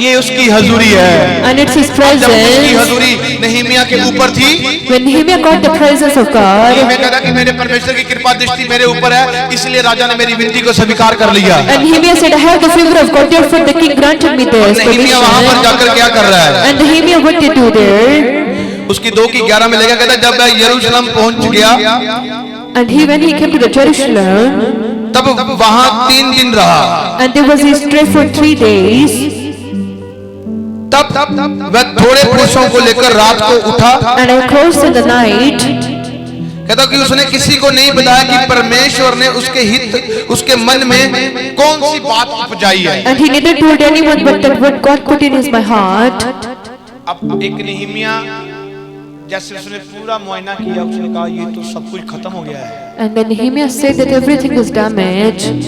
ये उसकी हजूरी है। And it's His जब उसकी presence. हजूरी नहमीया के ऊपर थी, When Nehemiah got the presence of God, नहमीया कहता कि मेरे परमेश्वर की कृपा दृष्टि मेरे ऊपर है, इसलिए राजा ने मेरी विनती को स्वीकार कर लिया। and Nehemiah said, I have the favor of God, therefore the king granted me this नहमीया वहां पर permission. जाकर क्या कर रहा है? And Nehemiah, what did he do there? उसकी 2:11 में लेगा, कहता जब मैं यरूशलेम पहुंच गया, And when he came to the Jerusalem, तब वहां 3 दिन रहा। and there was he stray for 3 days. तब वह थोड़े पुरुषों को लेकर रात को उठा। And I crossed in the night. कहता कि उसने किसी को नहीं बताया कि परमेश्वर ने उसके हित, उसके मन में कौन सी बात उपजाई है। And he neither told anyone but that what God put in his my heart. अब एक नहमीया जैसे उसने पूरा मुआयना किया, उसने कहा ये तो सब कुछ खत्म हो गया है। And then Nehemiah said that everything is damaged.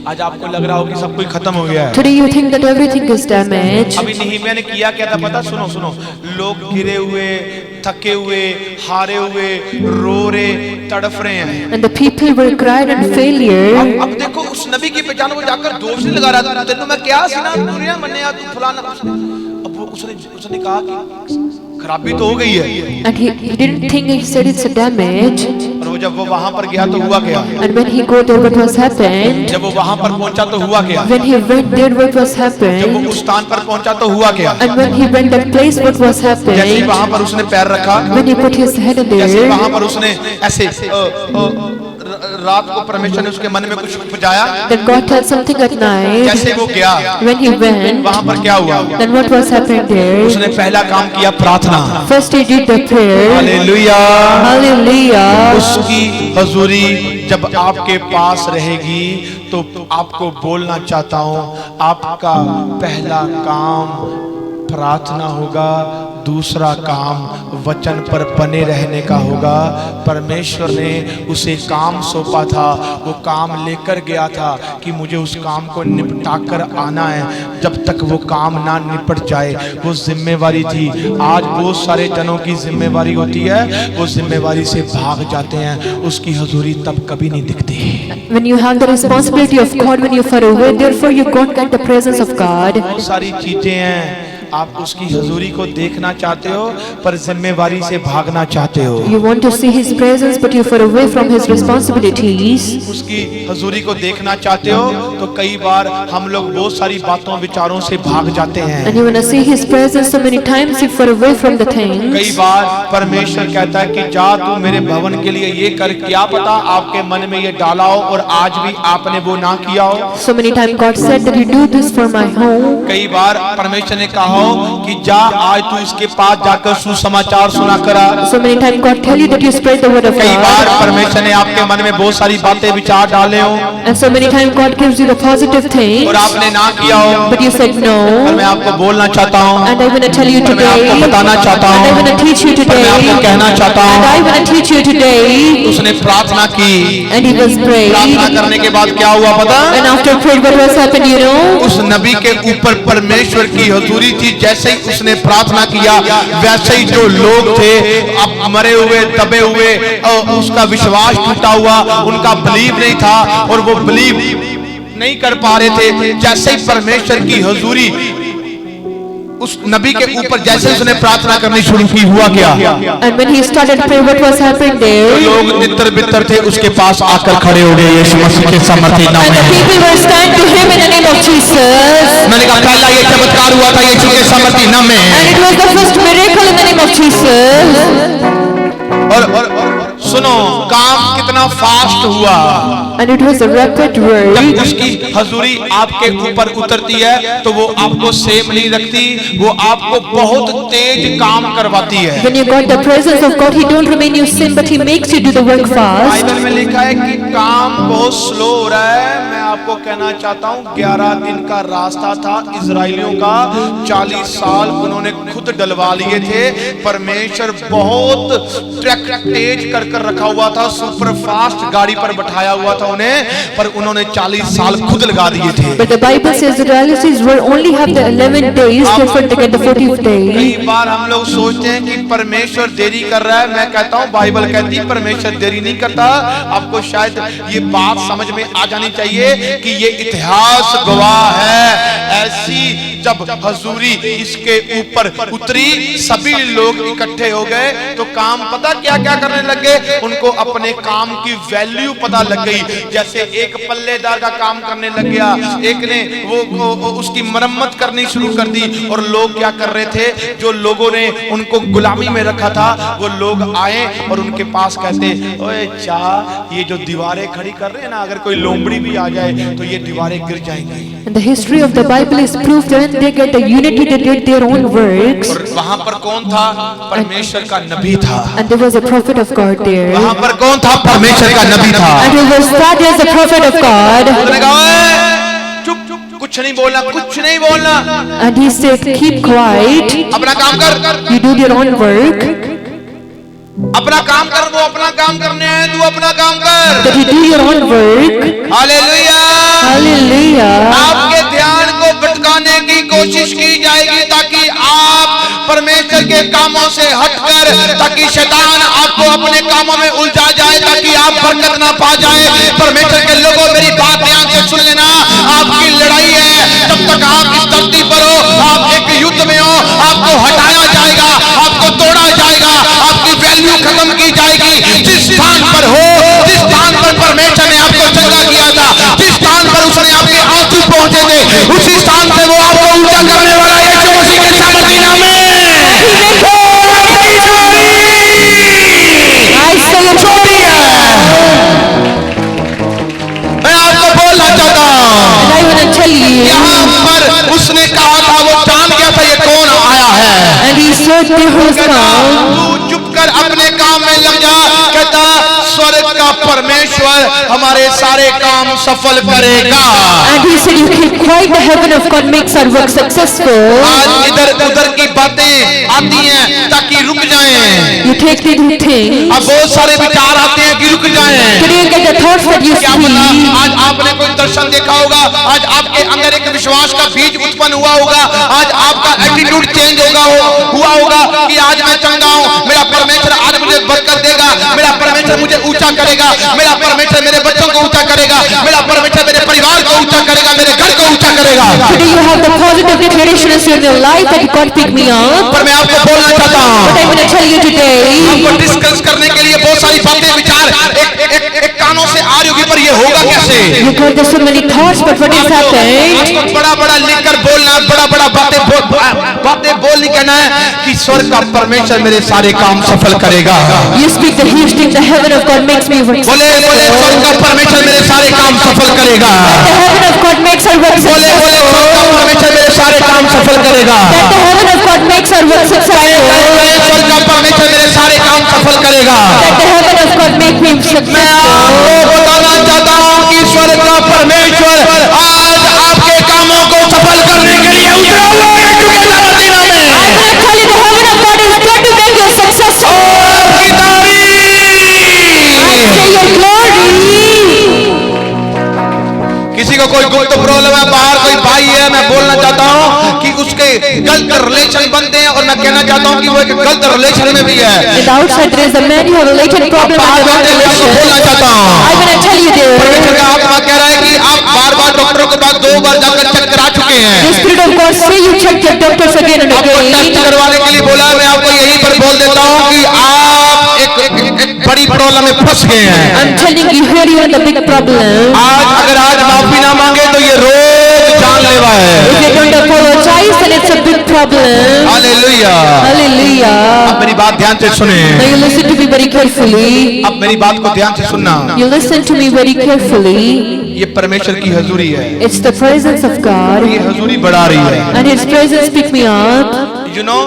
आज आपको लग रहा हो कि सब कुछ खत्म हो गया है। Today you think that everything is damaged. अभी नहमीया ने किया क्या था पता? सुनो सुनो, लोग गिरे हुए, थके हुए, हारे हुए, रो रहे, तड़फ रहे हैं। And the people were cried in failure. अब देखो उस नबी की पहचान वो जाकर दोष नहीं लगा रहा था, तेनू मैं क्या सीना दुनिया मन्ने या तू फलाना। अब उसने कहा कि खराबी तो हो गई है। And he didn't think, he said it's a damage. और वो जब वो वहां पर गया तो हुआ क्या? And when he got there, what was happened? जब वो वहां पर पहुंचा तो हुआ क्या? When he went there, what was जब वो happened? उस स्थान पर पहुंचा तो हुआ क्या? And when he went that place, what was जैसे ही happening? वहां पर उसने पैर रखा, When he put his head in जैसे ही वहां there, पर उसने ऐसे रात को परमेश्वर ने उसके मन में कुछ उपजाया, then God told something at night. जैसे वो गया When he went, वहां पर क्या हुआ? then what was happening there? उसने पहला काम किया प्रार्थना। First he did the prayer. Hallelujah. Hallelujah. उसकी हजूरी जब आपके पास रहेगी तो आपको बोलना चाहता हूं, आपका पहला काम प्रार्थना होगा, दूसरा काम वचन पर बने रहने का होगा। परमेश्वर ने उसे काम सौंपा था, वो काम लेकर गया था कि मुझे उस काम को निपटा कर आना है। जब तक वो काम ना निपट जाए, वो जिम्मेवारी थी। आज बहुत सारे जनों की जिम्मेवारी होती है, वो जिम्मेवारी से भाग जाते हैं, उसकी हजूरी तब कभी नहीं दिखती। When you have the responsibility of God, when you're far away, therefore you can't get the presence of God. बहुत सारी चीजें हैं, आप उसकी हजूरी को देखना चाहते हो पर जिम्मेवारी से भागना चाहते हो। You want to see His presence, but you're far away from His responsibilities. उसकी हजूरी को देखना चाहते हो तो कई बार हम लोग बहुत सारी बातों विचारों से भाग जाते हैं। And you want to see His presence, so many times you're far away from the कई things. बार परमेश्वर कहता है कि जा तू मेरे भवन के लिए ये कर, क्या पता आपके मन में ये डाला हो और आज भी आपने वो ना किया हो। So many times God said that you do this for my home. कई बार परमेश्वर ने कहा कि जा आज तू इसके पास जाकर सुसमाचार सुना करा। So many times God tell you that you spread the word of कई बार God. परमेश्वर ने आपके मन में बहुत सारी बातें विचार डाले हो And so many times God gives you the positive things, और आपने ना किया हो, but you said पर no. मैं आपको बोलना चाहता हूँ, And I want to tell you पर मैं today, आपको बताना चाहता and I हूँ, want to teach you पर मैं आपको today, कहना चाहता and I हूँ। want to teach you today. उसने प्रार्थना की, And he was प्रार्थना prayed. करने के बाद क्या हुआ पता? And after prayed, what was happened, you know? उस नबी के ऊपर परमेश्वर की हजूरी थी। जैसे ही उसने प्रार्थना किया, वैसे ही जो लोग थे अब मरे हुए, दबे हुए, उसका विश्वास टूटा हुआ, उनका बिलीव नहीं था और वो बिलीव नहीं कर पा रहे थे। जैसे ही परमेश्वर की हजूरी उस नबी के ऊपर, जैसे उसने प्रार्थना करनी शुरू की, हुआ क्या? And when he started praying, what was happening there? लोग तितर बितर थे, उसके पास आकर खड़े हो गए यीशु मसीह के सामर्थ्य नाम And the में। people were standing to him in the name of Jesus. मैंने कहा पहला ये चमत्कार हुआ था यीशु के सामर्थ्य नाम में। And it was the first miracle in the name of Jesus. और सुनो, काम कितना फास्ट हुआ। And it was a rapid जब word. उसकी हजूरी आपके ऊपर उतरती है तो वो आपको सेम नहीं रखती, वो आपको बहुत तेज काम करवाती है। When you got the presence of God, He don't remain you sin, but He makes you do the work fast. Bible में लिखा है कि काम बहुत स्लो हो रहा है। मैं आपको कहना चाहता हूँ, 11 दिन का रास्ता था इजराइलियों का, 40 साल उन्होंने खुद डलवा लिए थे। परमेश्वर बहुत ट्रैक तेज कर रखा हुआ था, सुपर फास्ट गाड़ी पर बैठाया हुआ था उन्हें, पर उन्होंने 40 साल खुद लगा दिए थे। But the Bible says the Pharisees were only have the 11 days, therefore they get the 40th day. कई बार हम लोग सोचते हैं कि परमेश्वर देरी कर रहा है। मैं कहता हूँ बाइबल कहती है परमेश्वर देरी नहीं करता। आपको शायद ये बात समझ में आ जानी चाहिए कि ये इतिहास गवाह है। ऐसी जब हजूरी इसके ऊपर उतरी, सभी लोग इकट्ठे हो गए, तो काम पता क्या क्या करने लगे, उनको अपने काम की वैल्यू पता लग गई। जैसे एक पल्लेदार का काम करने लग गया, एक ने वो उसकी मरम्मत करनी शुरू कर दी। और लोग क्या कर रहे थे, जो लोगों ने उनको गुलामी में रखा था, वो लोग आए और उनके पास कहते, ओए चा, ये जो दीवारें खड़ी कर रहे हैं ना, अगर कोई लोमड़ी भी आ जाए तो ये दीवारें गिर जाएंगी। And the history of the Bible is proof that when they get the unity, they did their own works. और वहां पर कौन था? परमेश्वर का नबी था। And there was a prophet of God there. वहां पर कौन था? परमेश्वर का नबी था। And he was started as a prophet of God. उसने कहा, ओए, चुप, कुछ नहीं बोलना, कुछ नहीं बोलना। And he said, keep quiet. अपना काम कर। You do your own work. अपना काम कर, वो अपना काम करने हैं, तू अपना काम कर। That you do your own work. Hallelujah. Hallelujah. आपके ध्यान को भटकाने की कोशिश की जाएगी ताकि आप परमेश्वर के कामों से हटकर, ताकि शैतान आपको अपने कामों में उलझा जाए, ताकि आप बरकत ना पा जाए। परमेश्वर के लोगों, मेरी बात ध्यान से सुन लेना। आपकी लड़ाई है, जब तक आप इस धरती पर हो, आप एक युद्ध में हो, आपको हटाया जाएगा, आपको तोड़ा जाएगा, आपकी वैल्यू खत्म की जाएगी। जिस स्थान पर हो, जिस स्थान पर परमेश्वर ने आपको चंगा किया था, जिस स्थान पर उसने आपके आंसू पहुंचे थे, उसी स्थान से वो आपको ऊंचा करने वाला है। यीशु मसीह के सामर्थी नाम में मैं आपको बोलना चाहता हूँ, I want to tell you. यहाँ पर उसने कहा था, वो जान गया था ये कौन आया है। And he said to his mouth. तू चुप कर, अपने काम में लग जा। कहता, स्वर्ग का परमेश्वर हमारे सारे काम सफल करेगा। And he said, you keep quiet, the heaven of God makes our work successful. आज इधर उधर की बातें आती हैं ताकि रुक जाएं। You take the thing. अब बहुत सारे विचार आते हैं कि रुक जाएं। Today you get the thoughts that you क्या पता see. आज आपने कोई दर्शन देखा होगा, आज आपके अंदर एक विश्वास का बीज उत्पन्न हुआ होगा, आज आपका एटीट्यूड चेंज हुआ होगा कि आज मैं चंगा हूँ, मेरा परमेश्वर आज मुझे बरकत देगा, मेरा परमेश्वर मुझे ऊंचा करेगा, मेरा परमेश्वर मेरे बच्चों को ऊंचा करेगा, मेरा परमेश्वर मेरे परिवार को ऊंचा करेगा, मेरे घर को ऊंचा करेगा। Today you have the positive declarations in your life that God pick me up. पर मैं आपको बोलना चाहता हूँ, But I'm going to tell you today. आपको डिस्कस करने के लिए बहुत सारी बातें, विचार एक कानों से आ रही होगी, पर ये होगा कैसे? You got there's so many thoughts, but what is happening? आपको बड़ा बड़ा लिखकर बोलना, बड़ा बड़ा बातें बोल नहीं कहना है कि स्वर्ग का परमेश्वर मेरे सारे काम सफल करेगा। You speak the healing, the heaven of God makes me work बोले बोले, स्वर्ग का परमेश्वर मेरे सारे काम सफल करेगा। The heaven of God makes our work बोले बोले, successful. स्वर्ग का परमेश्वर मेरे सारे काम सफल करेगा। That the heaven of God makes our work successful. स्वर्ग का परमेश्वर मेरे सारे काम सफल करेगा। That the heaven of God make me मैं आपको successful. बताना चाहता हूँ कि स्वर्ग का परमेश्वर आज आपके कामों को सफल करने के लिए उतरा हुआ है। यीशु के सामर्थी नाम में I'm going to tell you the heaven of God is going to make you successful. आपकी तारीफ। I say your glory. किसी को कोई गुप्त प्रॉब्लम है, बाहर कोई भाई है, मैं बोलना चाहता हूँ कि उसके गलत रिलेशन बनते हैं, और मैं कहना चाहता हूँ कि वो एक गलत रिलेशन में भी है। In the outside there is a man who have a related problem बाहर with बैठे the हुए आपको relation. बोलना चाहता हूँ, I'm going to tell you परमेश्वर this. का आत्मा कह रहा है कि आप बार बार डॉक्टरों के पास 2 बार जाकर चेक करा चुके हैं। The Spirit of God say you check your doctors again and आपको टेस्ट again. करवाने के लिए बोला, मैं आपको यहीं पर बोल देता हूँ कि आप एक बड़ी प्रॉब्लम में फंस गए हैं। I'm telling you, here you are the big problem. आज अगर आज माफी ना मांगे तो ये रोग जानलेवा है। If you don't apologize, then it's a big problem. Hallelujah. Hallelujah. अब मेरी बात ध्यान से सुने, Now you listen to me very carefully. अब मेरी बात को ध्यान से सुनना। You listen to me very carefully. ये परमेश्वर की हजूरी है, It's the presence of ये God. हजूरी बढ़ा रही है। And His presence pick me up. You know,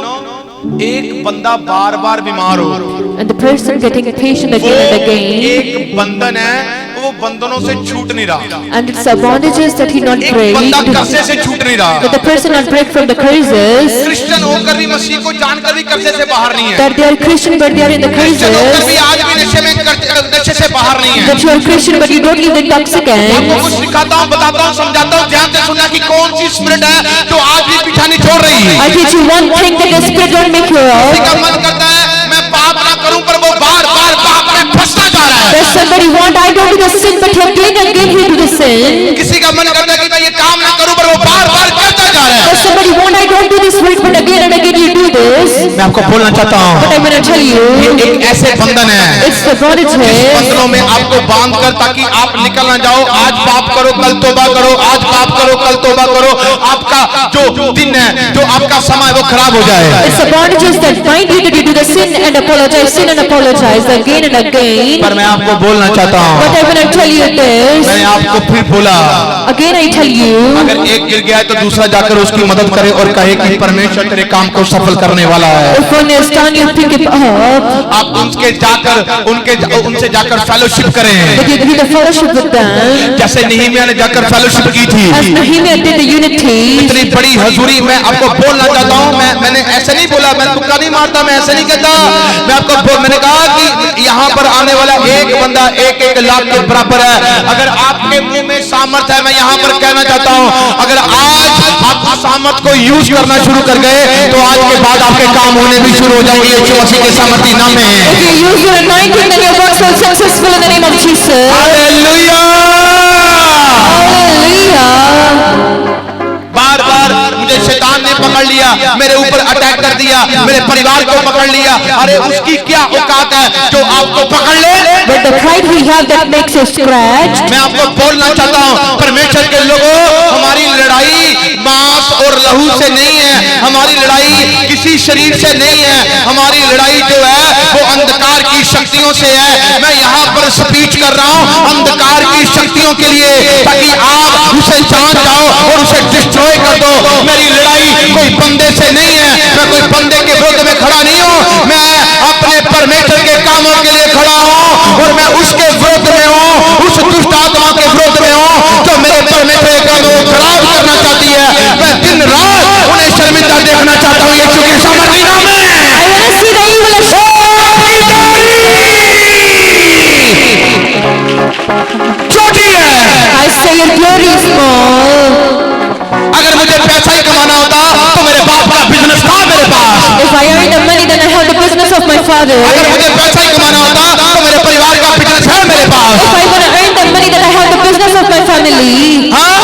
एक बंदा बार बार बीमार हो, And the person getting patient वो again and again. एक बंधन है, वो वो बंधनों से छूट नहीं रहा। And it's a bondages that he not एक break. बंदा कर्जे से छूट नहीं रहा। But the person not break from the curses. Christian होकर भी मसीह को जानकर भी कर्जे से बाहर नहीं है। That they are Christian but they are in the Christian होकर curses. भी आज भी नशे से बाहर नहीं है। That you are Christian but you don't live the intoxicant. आपको कुछ सिखाता हूँ, बताता हूँ, समझाता हूँ, ध्यान से सुनना कि कौन सी स्पिरिट है जो आज भी पीछा नहीं छोड़ रही है। I teach you one thing that the spirit don't make you किसी का out. मन करता है मैं पाप ना करूं, पर वो बार बार पाप में फंसता जा रहा है। There's somebody want I don't do the sin but he again and again he do the sin. किसी का मन करता है कि मैं ये काम ना करूं, पर वो बार बार करता जा रहा है। There's somebody want I don't do this right but again and again you do this. मैं आपको बोलना चाहता हूँ, But I'm gonna tell ये you, एक ऐसे बंधन है it's the bondage जिस है. बंधनों में आपको बांध कर, ताकि आप निकल ना जाओ। आज पाप करो, कल तौबा करो, आज पाप करो, कल तौबा करो। आपका जो दिन है, जो आपका समय, वो खराब हो जाए। It's the bondages that bind you that you do the sin and apologize again and again. पर मैं आपको बोलना चाहता हूँ, But I'm gonna tell you this. मैंने आपको फिर बोला, Again I tell you, अगर एक गिर गया है तो दूसरा जाकर उसकी मदद करे और कहे कि परमेश्वर तेरे काम को सफल करने वाला है। if one is done you pick it up, आप उनसे जाकर फेलोशिप करें, that you do the fellowship with them. जैसे नehemiah ने जाकर फेलोशिप की थी। As Nehemiah did the unity. इतनी बड़ी हजूरी मैं आपको बोलना चाहता हूँ। मैंने ऐसे नहीं बोला, मैं तुक्का नहीं मारता, मैं ऐसे नहीं कहता। मैंने कहा कि यहाँ पर आने वाला एक बंदा 1-1 लाख के बराबर है। अगर आपके मुंह में सामर्थ है, मैं यहाँ पर कहना चाहता हूँ, अगर आज आप उस सामर्थ को यूज करना शुरू कर गए तो आज के बाद आपके काम होने भी शुरू हो जाएंगे। यीशु मसीह के सामर्थी नाम में। If you use your anointing then your works will successful in the name of Jesus. Hallelujah. Hallelujah. बार बार मुझे शैतान ने पकड़ लिया, मेरे ऊपर अटैक कर दिया, मेरे परिवार को पकड़ लिया। अरे उसकी क्या औकात है जो आपको पकड़ ले? But the pride we have that makes us scratch. मैं आपको बोलना चाहता हूँ, परमेश्वर के लोगों, हमारी लड़ाई मांस और लहू से नहीं है, हमारी लड़ाई किसी शरीर से नहीं है, हमारी लड़ाई जो है वो अंधकार की शक्तियों से है। मैं यहाँ पर स्पीच कर रहा हूँ अंधकार की शक्तियों के लिए, ताकि आप उसे जान जाओ और उसे डिस्ट्रॉय कर दो। मेरी लड़ाई कोई बंदे से नहीं है, मैं कोई बंदे के विरुद्ध में खड़ा नहीं हूँ, मैं अपने परमेश्वर के कामों के लिए खड़ा हूँ और मैं उसके विरुद्ध में हूँ, उस दुष्ट आत्मा के विरुद्ध में हूँ जो मेरे परमेश्वर के कामों को खराब करना चाहती है। मैं दिन रात उन्हें शर्मिंदा देखना चाहता हूँ यीशु के सामर्थी नाम में। I want to see the evil छोटी है। I say your glory is small. अगर मुझे पैसा ही कमाना होता तो मेरे बाप का बिजनेस था मेरे पास। If I earn the money then I have the business of my father. अगर मुझे पैसा ही कमाना होता तो मेरे परिवार का बिजनेस है मेरे पास। If I want to earn the money then I have the business of my family. हाँ?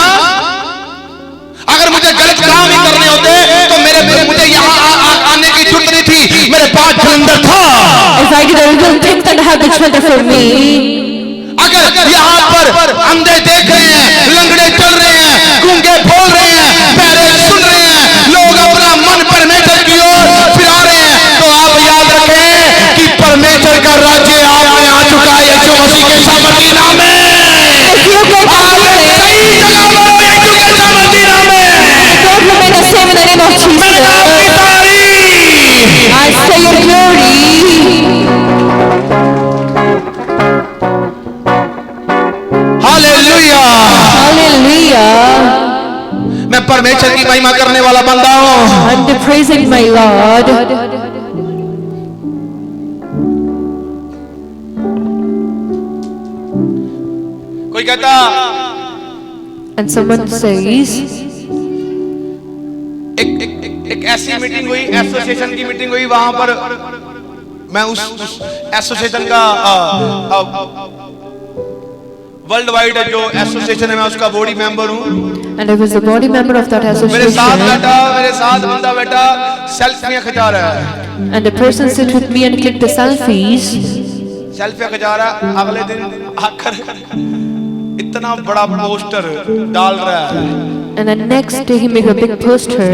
अगर मुझे गलत काम ही करने होते तो मुझे यहाँ आने की जरूरत नहीं थी, मेरे पास जलंधर था। If I did a real thing then I have the shelter for me. अगर यहाँ पर अंधे देख रहे हैं, लंगड़े चल रहे हैं, गूंगे बोल रहे हैं, बहरे सुन रहे हैं, लोग अपना मन परमेश्वर की ओर फिरा रहे हैं, तो आप याद रखें कि परमेश्वर का राज्य आप में आ चुका है यीशु मसीह के सामर्थी नाम में। If you get सही जगह बोलो यीशु के सामर्थी नाम में। don't remain the same in the name of मैं Jesus. आपकी तारीफ। I say your glory. Hallelujah. Hallelujah. मैं परमेश्वर की महिमा करने वाला बंदा हूँ। I'm the praising my Lord. कोई कहता And someone says, एक ऐसी मीटिंग हुई, एसोसिएशन की मीटिंग हुई, वहां पर मैं उस एसोसिएशन का वर्ल्ड वाइड जो एसोसिएशन है मैं उसका बॉडी मेंबर हूँ। and I was the body member of that मेरे साथ association. मेरे साथ बंदा बैठा सेल्फियां खिंचा रहा है, And the person sit with me and click the selfies. सेल्फियां खिंचा रहा है। अगले दिन आकर इतना बड़ा पोस्टर डाल रहा है And the next day he made a big poster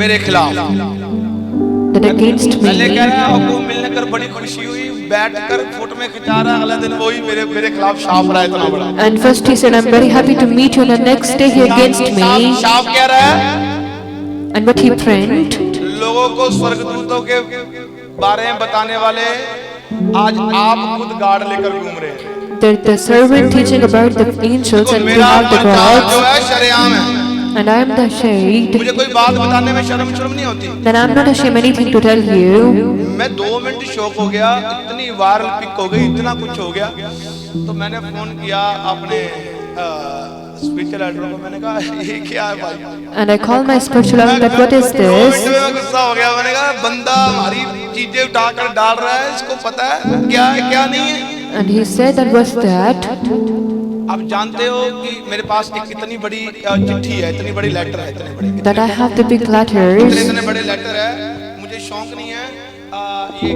मेरे खिलाफ। that against पहले me. कह रहा है आपको मिलने कर बड़ी खुशी हुई, बैठकर फोटो में खिंचा रहा है, अगले दिन वही मेरे खिलाफ छाप रहा है इतना बड़ा। And first he said, I'm very happy to meet you, and the next day he against me. छाप कह रहा है And what he print? लोगों को स्वर्गदूतों के बारे में बताने वाले आज आप खुद गार्ड लेकर घूम रहे हैं। the servant teaching about the angels देखो and we मेरा have the बच्चा जो gods, है शरेआम है, and I am the shade, मुझे कोई बात बताने में शर्म नहीं होती। then I am not ashamed anything to tell you. मैं 2 मिनट शौक हो गया, इतनी वायरल पिक हो गई, इतना कुछ हो गया, तो मैंने फोन किया अपने स्पिरिचुअल एडर को, मैंने कहा ये क्या है भाई, And I called my spiritual uncle that what is 2 this? Minute में गुस्सा हो गया। मैंने कहा बंदा हमारी चीजें उठाकर डाल रहा है, इसको पता है क्या है क्या नहीं है। And he said that what's that? आप जानते हो कि मेरे पास एक इतनी बड़ी चिट्ठी है, इतनी बड़ी लेटर है, इतनी बड़ी, That I have the big letters. इतने बड़े लेटर है। मुझे शौक नहीं है ये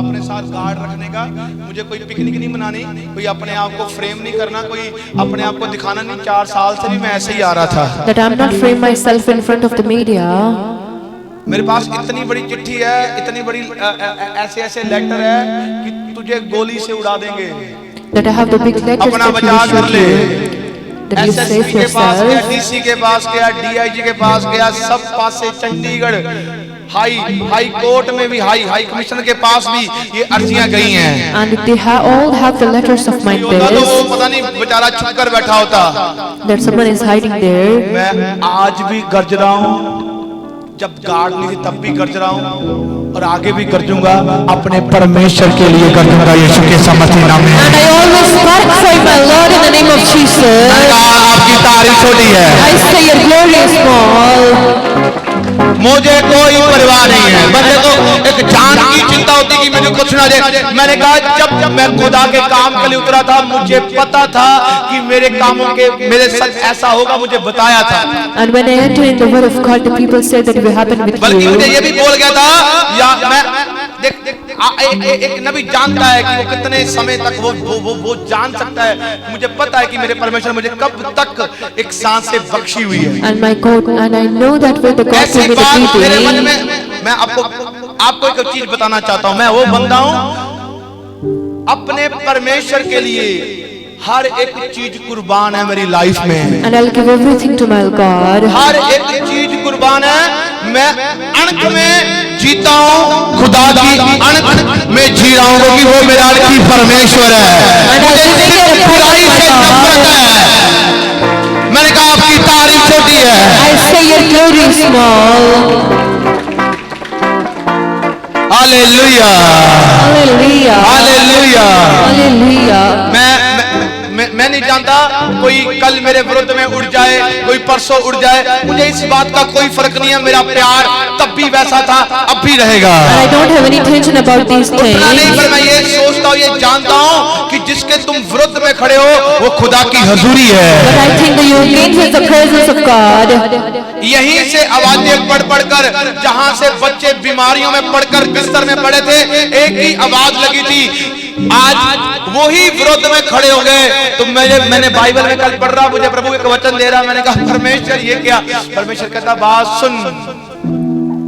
अपने साथ गार्ड रखने का, मुझे कोई पिकनिक नहीं मनानी, कोई अपने आप को फ्रेम नहीं करना, कोई अपने आप को दिखाना नहीं। 4 साल से भी मैं ऐसे ही आ रहा था। That I'm not frame myself in front of the media. मेरे पास इतनी बड़ी चिट्ठी है, इतनी बड़ी ऐसे ऐसे लेटर है कि तुझे गोली से उड़ा देंगे। That I have the big letters अपना that you बचाव कर should ले। do. That you save SSP के पास गया, yourself. डीसी के पास गया, डीआईजी के पास गया, सब पास से चंडीगढ़ हाई कोर्ट में भी, हाई कमिश्नर के पास भी ये अर्जियां गई हैं। And they all have the letters of my होता तो वो death. पता नहीं बेचारा छुप कर बैठा होता। That someone is hiding there. मैं आज भी गरज रहा हूँ, जब गार्ड नहीं थी तब भी गरज रहा हूँ, और आगे भी गरजूंगा, अपने परमेश्वर के लिए गरजूंगा, यीशु के सामर्थी नाम में। And I always fight for my Lord in the name of Jesus. आपकी तारीफ छोटी है, I say your glory is small. मुझे कोई परवाह नहीं है। बंदे को एक जान की चिंता होती कि मुझे कुछ ना दे। मैंने कहा जब मैं खुदा के काम के लिए उतरा था, मुझे पता था कि मेरे कामों के मेरे साथ ऐसा होगा, मुझे बताया था। And when I enter in the word of God, the people said that it will happen with बल्कि मुझे you. ये भी बोल गया था, या मैं एक नबी जानता है कि वो कितने समय तक वो जान सकता है। मुझे पता है कि मेरे परमेश्वर मुझे कब तक एक सांस से बख्शी हुई है। And my God, and I know that when the God ऐसी gave me बात the मेरे मन beating, में, मैं आपको एक चीज बताना चाहता हूं। मैं वो बंदा हूं, अपने परमेश्वर के लिए हर एक चीज कुर्बान है मेरी लाइफ में। and I'll give everything to my God. हर एक चीज कुर्बान है। मैं अणख में जीता हूँ, खुदा की अणख में जी रहा हूँ, क्योंकि वो मेरा की परमेश्वर है। मुझे सिर्फ बुराई से नफरत है। मैंने कहा आपकी तारीफ छोटी है। I say your glory is small. Hallelujah, Hallelujah. Hallelujah. Hallelujah. मैं नहीं जानता कोई कल मेरे विरुद्ध में उड़ जाए, कोई परसों उड़ जाए, मुझे इस बात का कोई फर्क नहीं है। मेरा प्यार तब भी वैसा था, अब भी रहेगा। And I don't have any tension about these उतना नहीं, things. पर मैं ये सोचता हूँ, ये जानता हूँ कि जिसके तुम विरुद्ध में खड़े हो वो खुदा की हजूरी है। But I think that you engage with the presence of God. यहीं से आवाजें पढ़ कर, जहाँ से बच्चे बीमारियों में पड़कर बिस्तर में पड़े थे, एक ही आवाज लगी थी, आज वही विरोध में खड़े हो गए। तो मैंने बाइबल में कल पढ़ रहा, मुझे प्रभु एक वचन दे रहा, मैंने कहा परमेश्वर ये क्या? परमेश्वर कहता बात सुन।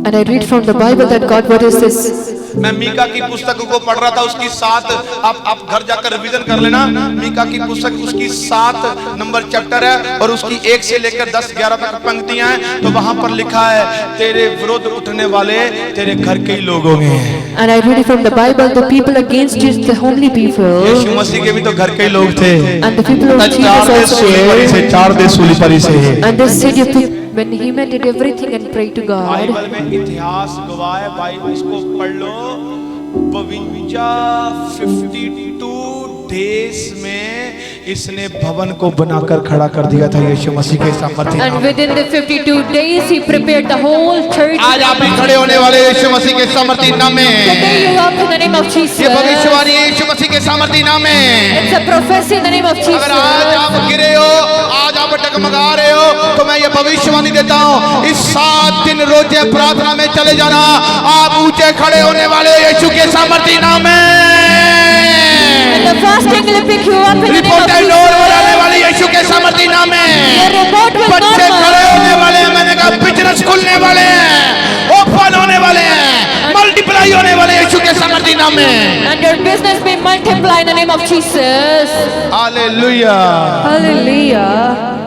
And I read from the Bible that God, what is this? मैं मीका की पुस्तक को पढ़ रहा था, उसकी 7, आप घर जाकर रिवीजन कर लेना। मीका की पुस्तक उसकी 7 नंबर चैप्टर है, और उसकी 1 से लेकर 10-11 तक पंक्तियां हैं। तो वहां पर लिखा है, तेरे विरोध उठने वाले तेरे घर के ही लोग होंगे। And I read it from the Bible, the people against you, the homely people. यीशु मसीह के भी तो घर के ही लोग थे। And the people of Jesus also there. 4 देश सूली परी से है। And they said, when he did everything and prayed to God. Bible में इतिहास गवाह है, बाइबल इसको पढ़ लो। 52 डेज में इसने भवन को बनाकर खड़ा कर दिया था यीशु मसीह के सामर्थ्य। And within the 52 days he prepared the whole church. आज आप भी खड़े होने वाले यीशु मसीह के सामर्थ्य नाम में। Today you up in the name of Jesus. ये भविष्यवाणी यीशु मसीह के सामर्थ्य नाम में। It's a prophecy in the name of Jesus. अगर आज आप गिरे हो, आज आप डगमगा रहे हो, तो मैं ये भविष्यवाणी देता हूँ, इस 7 दिन रोजे प्रार्थना में चले जाना, आप ऊंचे खड़े होने वाले यीशु के सामर्थ्य नाम में। And the fasting will pick you up in the name of reporter Jesus. Door बनाने वाले यीशु के सामर्थ्य नाम में। Your report will बच्चे not खड़े होने वाले हैं, मैंने कहा बिजनेस खुलने वाले हैं, ओपन होने वाले हैं, मल्टीप्लाई होने वाले यीशु के सामर्थ्य नाम में। and your business may multiply in the name of Jesus. Hallelujah. Hallelujah.